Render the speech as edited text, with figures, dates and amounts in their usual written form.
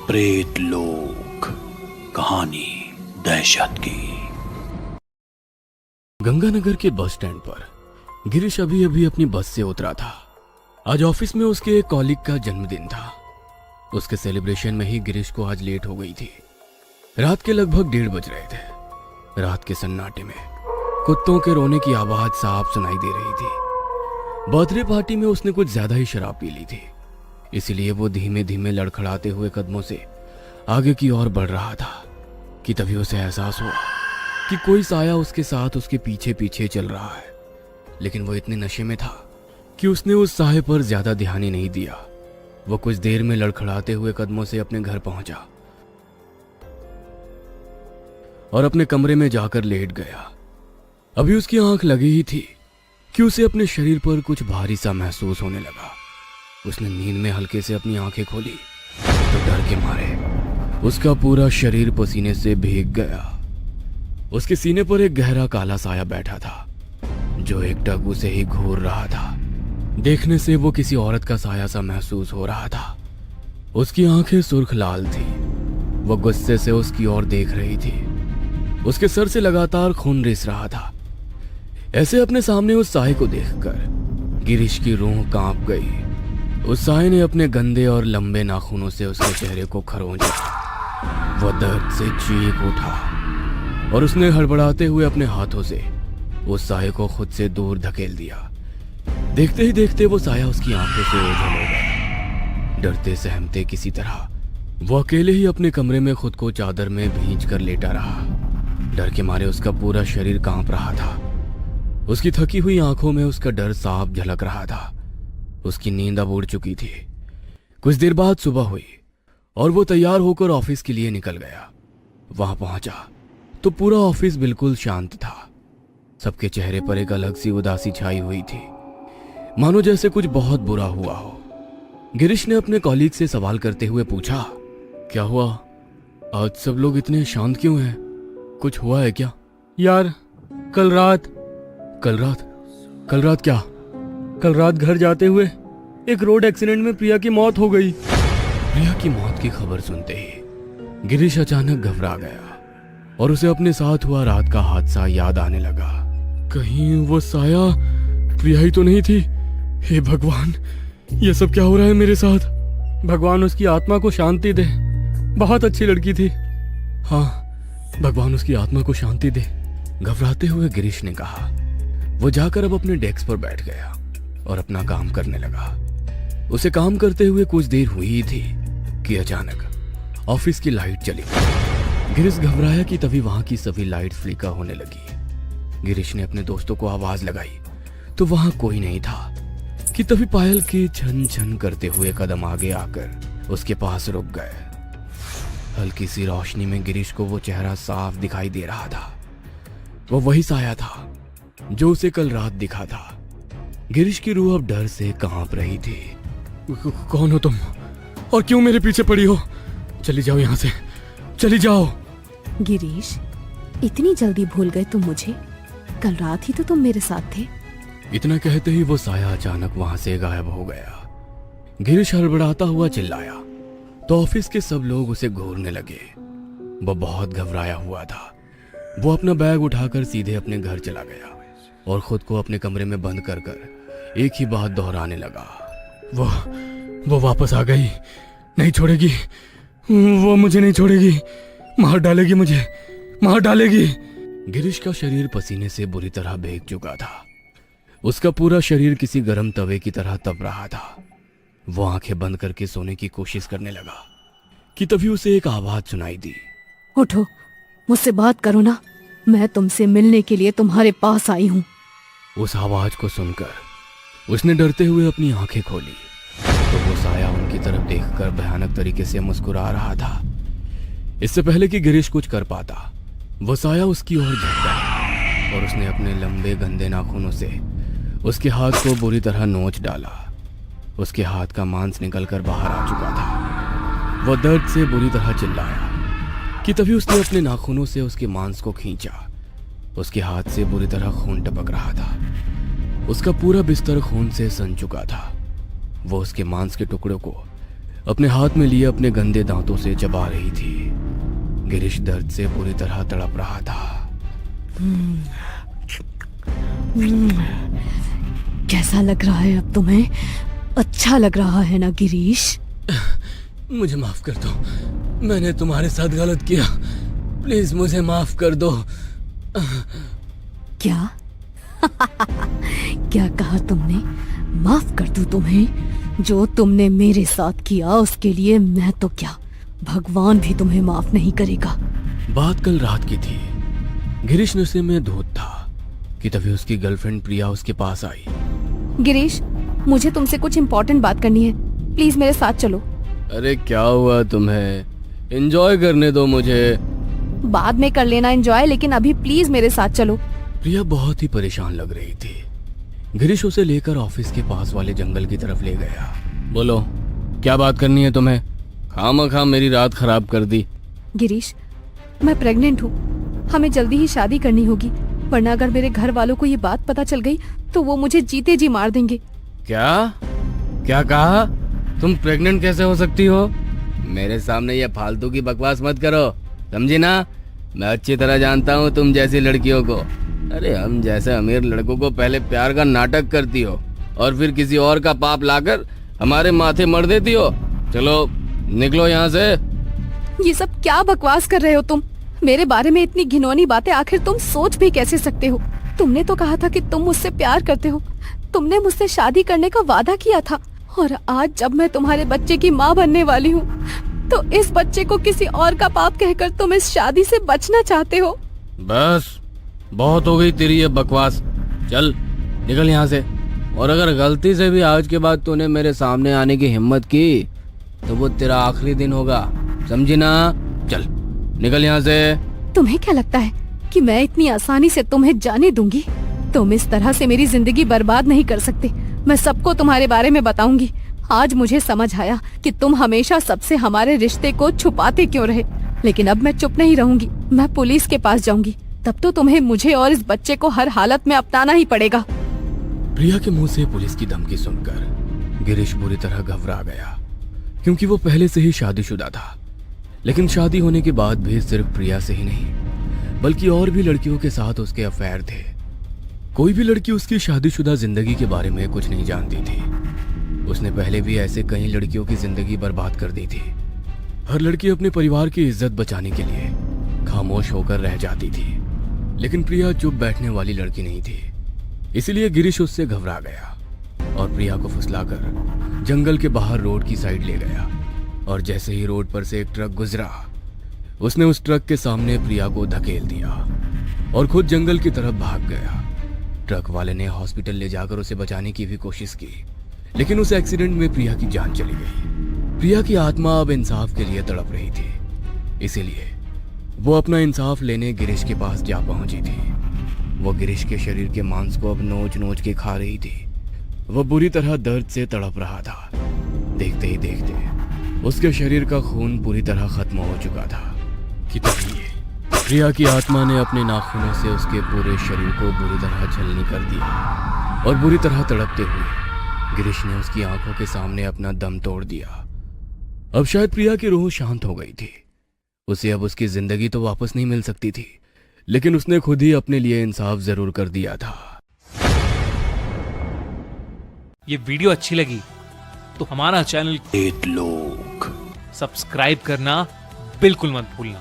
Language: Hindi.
प्रेत लोक कहानी दहशत की। गंगानगर के बस स्टैंड पर गिरीश अभी अभी अपनी बस से उतरा था। आज ऑफिस में उसके एक कॉलीग का जन्मदिन था। उसके सेलिब्रेशन में ही गिरीश को आज लेट हो गई थी। रात के लगभग 1:30 बज रहे थे। रात के सन्नाटे में कुत्तों के रोने की आवाज साफ सुनाई दे रही थी। बर्थडे पार्टी में उसने कुछ ज्यादा ही शराब पी ली थी, इसलिए वो धीमे धीमे लड़खड़ाते हुए कदमों से आगे की ओर बढ़ रहा था कि तभी उसे एहसास हुआ कि कोई साया उसके साथ उसके पीछे पीछे चल रहा है। लेकिन वो इतने नशे में था कि उसने उस साये पर ज्यादा ध्यान ही नहीं दिया। वो कुछ देर में लड़खड़ाते हुए कदमों से अपने घर पहुंचा और अपने कमरे में जाकर लेट गया। अभी उसकी आंख लगी ही थी कि उसे अपने शरीर पर कुछ भारी सा महसूस होने लगा। उसने नींद में हल्के से अपनी आंखें खोली तो डर के मारे उसका पूरा शरीर पसीने से भीग गया। उसके सीने पर एक गहरा काला साया बैठा था जो एकटक उसे ही घूर रहा था। देखने से वो किसी औरत का साया सा महसूस हो रहा था। उसकी आंखें सुर्ख लाल थी। वो गुस्से से उसकी ओर देख रही थी। उसके सर से लगातार खून रिस रहा था। ऐसे अपने सामने उस साये को देखकर गिरीश की रूह कांप गई। उस साये ने अपने गंदे और लंबे नाखूनों से उसके चेहरे को खरोंचा। वह दर्द से चीख उठा और उसने हड़बड़ाते हुए अपने हाथों से उस साये को खुद से दूर धकेल दिया। देखते ही देखते वो साया उसकी आंखों से ओझल हो गया। डरते सहमते किसी तरह वो अकेले ही अपने कमरे में खुद को चादर में भींच कर लेटा रहा। डर के मारे उसका पूरा शरीर कांप रहा था। उसकी थकी हुई आंखों में उसका डर साफ झलक रहा था। उसकी नींद अब उड़ चुकी थी। कुछ देर बाद सुबह हुई और वो तैयार होकर ऑफिस के लिए निकल गया। वहां पहुंचा तो पूरा ऑफिस बिल्कुल शांत था। सबके चेहरे पर एक अलग सी उदासी छाई हुई थी, मानो जैसे कुछ बहुत बुरा हुआ हो। गिरीश ने अपने कॉलीग से सवाल करते हुए पूछा, क्या हुआ? आज सब लोग इतने शांत क्यों हैं? कुछ हुआ है क्या? यार, कल रात क्या? कल रात घर जाते हुए एक रोड एक्सीडेंट में प्रिया की मौत हो गई। प्रिया की मौत की खबर सुनते ही गिरीश अचानक घबरा गया और उसे अपने साथ हुआ रात का हादसा याद आने लगा। कहीं वो साया प्रिया ही तो नहीं थी? हे भगवान, ये सब क्या हो रहा है मेरे साथ? भगवान उसकी आत्मा को शांति दे। बहुत अच्छी लड़की थी। हाँ, भगवान उसकी आत्मा को शांति दे, घबराते हुए गिरीश ने कहा। वो जाकर अब अपने डेस्क पर बैठ गया और अपना काम करने लगा। उसे काम करते हुए कुछ देर हुई ही थी कि अचानक ऑफिस की लाइट चली गई। गिरीश घबराया कि तभी वहां की सभी लाइट फ्लिकर होने लगी। गिरीश ने अपने दोस्तों को आवाज लगाई तो वहां कोई नहीं था कि तभी पायल के छन छन करते हुए कदम आगे आकर उसके पास रुक गए। हल्की सी रोशनी में गिरीश को वो चेहरा साफ दिखाई दे रहा था। वो वही साया था जो उसे कल रात दिखा था। गिरीश की रूह अब डर से कांप रही थी। कौन हो तुम और क्यों मेरे पीछे पड़ी हो? चली जाओ यहाँ से, चली जाओ। गिरीश, इतनी जल्दी भूल गए तुम मुझे? कल रात ही तो तुम मेरे साथ थे। इतना कहते ही वो साया अचानक वहां से गायब हो गया। गिरीश हड़बड़ाता हुआ चिल्लाया तो ऑफिस के सब लोग उसे घूरने लगे। वो बहुत घबराया हुआ था। वो अपना बैग उठाकर सीधे अपने घर चला गया और खुद को अपने कमरे में बंद कर एक ही बात दोहराने लगा। वो वापस आ गई, नहीं छोड़ेगी। वो मुझे नहीं छोड़ेगी, मार डालेगी, मुझे मार डालेगी। गिरीश का शरीर पसीने से बुरी तरह भीग चुका था। उसका पूरा शरीर किसी गर्म तवे की तरह तप रहा था। वो आंखें बंद करके सोने की कोशिश करने लगा कि तभी उसे एक आवाज सुनाई दी। उठो, मुझसे बात करो ना। मैं तुमसे मिलने के लिए तुम्हारे पास आई हूँ। उस आवाज को सुनकर उसने डरते हुए अपनी आंखें खोली तो वो साया उनकी तरफ देखकर भयानक तरीके से मुस्कुरा रहा था। इससे पहले कि गिरीश कुछ कर पाता, वो साया उसकी ओर झुक गया और उसने अपने लंबे गंदे नाखूनों से उसके हाथ को बुरी तरह नोच डाला। उसके हाथ का मांस निकलकर बाहर आ चुका था। वो दर्द से बुरी तरह चिल्लाया कि तभी उसने अपने नाखूनों से उसके मांस को खींचा। उसके हाथ से बुरी तरह खून टपक रहा था। उसका पूरा बिस्तर खून से सन चुका था। वो उसके मांस के टुकड़ों को अपने हाथ में लिए अपने गंदे दांतों से चबा रही थी। गिरीश दर्द से पूरी तरह तड़प रहा था। कैसा लग रहा है अब तुम्हें? अच्छा लग रहा है ना गिरीश? मुझे माफ कर दो, मैंने तुम्हारे साथ गलत किया, प्लीज मुझे माफ कर दो। क्या? क्या कहा तुमने? माफ कर दूं तुम्हें? जो तुमने मेरे साथ किया उसके लिए मैं तो क्या, भगवान भी तुम्हें माफ नहीं करेगा। बात कल रात की थी। गिरीश नशे में धुत था कि तभी उसकी गर्लफ्रेंड प्रिया उसके पास आई। गिरीश, मुझे तुमसे कुछ इम्पोर्टेंट बात करनी है, प्लीज मेरे साथ चलो। अरे क्या हुआ तुम्हें? एंजॉय करने दो मुझे। बाद में कर लेना एंजॉय, लेकिन अभी प्लीज मेरे साथ चलो। प्रिया बहुत ही परेशान लग रही थी। गिरीश उसे लेकर ऑफिस के पास वाले जंगल की तरफ ले गया। बोलो, क्या बात करनी है तुम्हें? खामखा मेरी रात खराब कर दी। गिरीश, मैं प्रेग्नेंट हूँ, हमें जल्दी ही शादी करनी होगी, वरना अगर मेरे घर वालों को ये बात पता चल गई तो वो मुझे जीते जी मार देंगे। क्या क्या कहा? तुम प्रेग्नेंट कैसे हो सकती हो? मेरे सामने ये फालतू की बकवास मत करो, समझी ना? मैं अच्छी तरह जानता हूँ तुम जैसी लड़कियों को। अरे हम जैसे अमीर लड़कों को पहले प्यार का नाटक करती हो और फिर किसी और का पाप लाकर हमारे माथे मर देती हो। चलो निकलो यहाँ से। ये सब क्या बकवास कर रहे हो तुम? मेरे बारे में इतनी घिनौनी बातें आखिर तुम सोच भी कैसे सकते हो? तुमने तो कहा था कि तुम मुझसे प्यार करते हो, तुमने मुझसे शादी करने का वादा किया था, और आज जब मैं तुम्हारे बच्चे की माँ बनने वाली हूँ तो इस बच्चे को किसी और का पाप कहकर तुम इस शादी से बचना चाहते हो। बस बहुत हो गई तेरी ये बकवास, चल निकल यहाँ से। और अगर गलती से भी आज के बाद तूने मेरे सामने आने की हिम्मत की तो वो तेरा आखिरी दिन होगा, समझी ना? चल निकल यहाँ से। तुम्हें क्या लगता है कि मैं इतनी आसानी से तुम्हें जाने दूंगी? तुम इस तरह से मेरी जिंदगी बर्बाद नहीं कर सकते। मैं सबको तुम्हारे बारे में बताऊंगी। आज मुझे समझ आया कि तुम हमेशा सबसे हमारे रिश्ते को छुपाते क्यों रहे, लेकिन अब मैं चुप नहीं रहूंगी, मैं पुलिस के पास जाऊंगी। तब तो तुम्हें मुझे और इस बच्चे को हर हालत में अपनाना ही पड़ेगा। प्रिया के मुंह से पुलिस की धमकी सुनकर गिरीश बुरी तरह घबरा गया, क्योंकि वो पहले से ही शादीशुदा था। लेकिन शादी होने के बाद भी सिर्फ प्रिया से ही नहीं बल्कि और भी लड़कियों के साथ उसके अफेयर थे। कोई भी लड़की उसकी शादीशुदा जिंदगी के बारे में कुछ नहीं जानती थी। उसने पहले भी ऐसे कई लड़कियों की जिंदगी बर्बाद कर दी थी। हर लड़की अपने परिवार की इज्जत बचाने के लिए खामोश होकर रह जाती थी, लेकिन प्रिया चुप बैठने वाली लड़की नहीं थी। इसीलिए गिरीश उससे घबरा गया और प्रिया को फुसलाकर जंगल के बाहर रोड की साइड ले गया। और जैसे ही रोड पर से एक ट्रक गुजरा, उसने उस ट्रक के सामने प्रिया को धकेल दिया और खुद जंगल की तरफ भाग गया। ट्रक वाले ने हॉस्पिटल ले जाकर उसे बचाने की भी कोशिश की, लेकिन उस एक्सीडेंट में प्रिया की जान चली गई। प्रिया की आत्मा अब इंसाफ के लिए तड़प रही थी, इसीलिए वो अपना इंसाफ लेने गिरीश के पास जा पहुंची थी। वो गिरीश के शरीर के मांस को अब नोच नोच के खा रही थी। वो बुरी तरह दर्द से तड़प रहा था। देखते ही देखते उसके शरीर का खून पूरी तरह खत्म हो चुका था कि तभी प्रिया की आत्मा ने अपने नाखूनों से उसके पूरे शरीर को बुरी तरह छलनी कर दिया और बुरी तरह तड़पते हुए गिरीश ने उसकी आंखों के सामने अपना दम तोड़ दिया। अब शायद प्रिया की रूह शांत हो गई थी। उसे अब उसकी जिंदगी तो वापस नहीं मिल सकती थी, लेकिन उसने खुद ही अपने लिए इंसाफ जरूर कर दिया था। ये वीडियो अच्छी लगी तो हमारा चैनल प्रेत लोक सब्सक्राइब करना बिल्कुल मत भूलना।